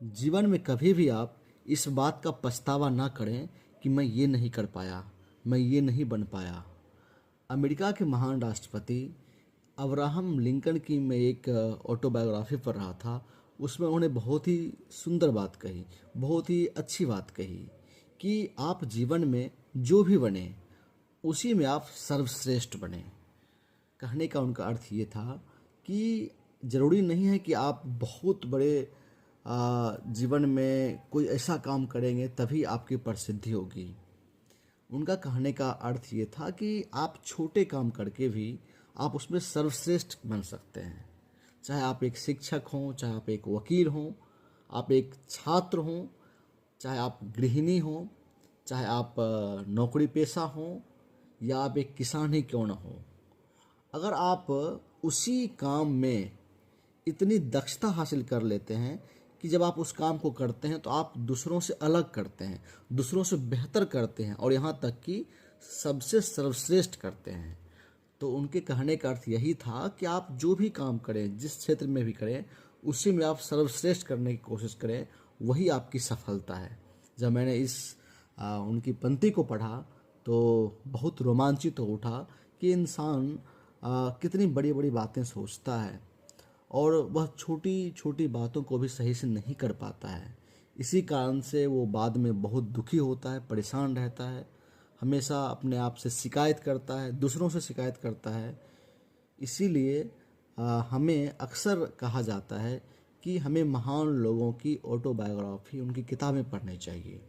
जीवन में कभी भी आप इस बात का पछतावा ना करें कि मैं ये नहीं कर पाया, मैं ये नहीं बन पाया। अमेरिका के महान राष्ट्रपति अब्राहम लिंकन की मैं एक ऑटोबायोग्राफी पढ़ रहा था। उसमें उन्होंने बहुत ही सुंदर बात कही, बहुत ही अच्छी बात कही कि आप जीवन में जो भी बने उसी में आप सर्वश्रेष्ठ बने। कहने का उनका अर्थ ये था कि ज़रूरी नहीं है कि आप बहुत बड़े जीवन में कोई ऐसा काम करेंगे तभी आपकी प्रसिद्धि होगी। उनका कहने का अर्थ ये था कि आप छोटे काम करके भी आप उसमें सर्वश्रेष्ठ बन सकते हैं। चाहे आप एक शिक्षक हों, चाहे आप एक वकील हों, आप एक छात्र हों, चाहे आप गृहिणी हों, चाहे आप नौकरी पेशा हों, या आप एक किसान ही क्यों ना हो। अगर आप उसी काम में इतनी दक्षता हासिल कर लेते हैं कि जब आप उस काम को करते हैं तो आप दूसरों से अलग करते हैं, दूसरों से बेहतर करते हैं और यहाँ तक कि सबसे सर्वश्रेष्ठ करते हैं। तो उनके कहने का अर्थ यही था कि आप जो भी काम करें, जिस क्षेत्र में भी करें, उसी में आप सर्वश्रेष्ठ करने की कोशिश करें, वही आपकी सफलता है। जब मैंने उनकी पंक्ति को पढ़ा तो बहुत रोमांचित हो उठा कि इंसान कितनी बड़ी बड़ी बातें सोचता है और वह छोटी छोटी बातों को भी सही से नहीं कर पाता है। इसी कारण से वो बाद में बहुत दुखी होता है, परेशान रहता है, हमेशा अपने आप से शिकायत करता है, दूसरों से शिकायत करता है। इसीलिए हमें अक्सर कहा जाता है कि हमें महान लोगों की ऑटोबायोग्राफी, उनकी किताबें पढ़नी चाहिए।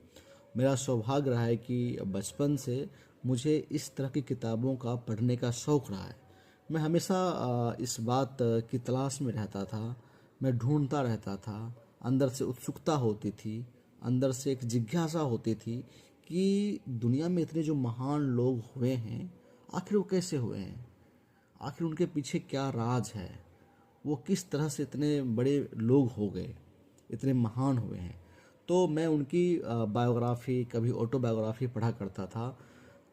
मेरा सौभाग्य रहा है कि बचपन से मुझे इस तरह की किताबों का पढ़ने का शौक़ रहा है। मैं हमेशा इस बात की तलाश में रहता था, मैं ढूंढता रहता था, अंदर से उत्सुकता होती थी, अंदर से एक जिज्ञासा होती थी कि दुनिया में इतने जो महान लोग हुए हैं, आखिर वो कैसे हुए हैं, आखिर उनके पीछे क्या राज है, वो किस तरह से इतने बड़े लोग हो गए, इतने महान हुए हैं। तो मैं उनकी बायोग्राफी, कभी ऑटोबायोग्राफी पढ़ा करता था।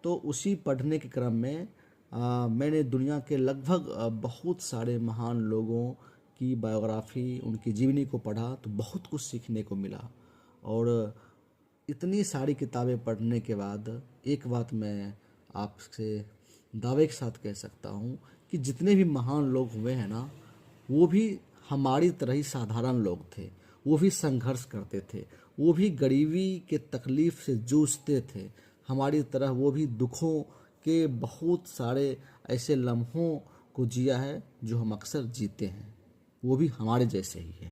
तो उसी पढ़ने के क्रम में मैंने दुनिया के लगभग बहुत सारे महान लोगों की बायोग्राफी, उनकी जीवनी को पढ़ा तो बहुत कुछ सीखने को मिला। और इतनी सारी किताबें पढ़ने के बाद एक बात मैं आपसे दावे के साथ कह सकता हूँ कि जितने भी महान लोग हुए हैं ना, वो भी हमारी तरह ही साधारण लोग थे। वो भी संघर्ष करते थे, वो भी गरीबी के तकलीफ से जूझते थे, हमारी तरह वो भी दुखों के बहुत सारे ऐसे लम्हों को जिया है जो हम अक्सर जीते हैं। वो भी हमारे जैसे ही है।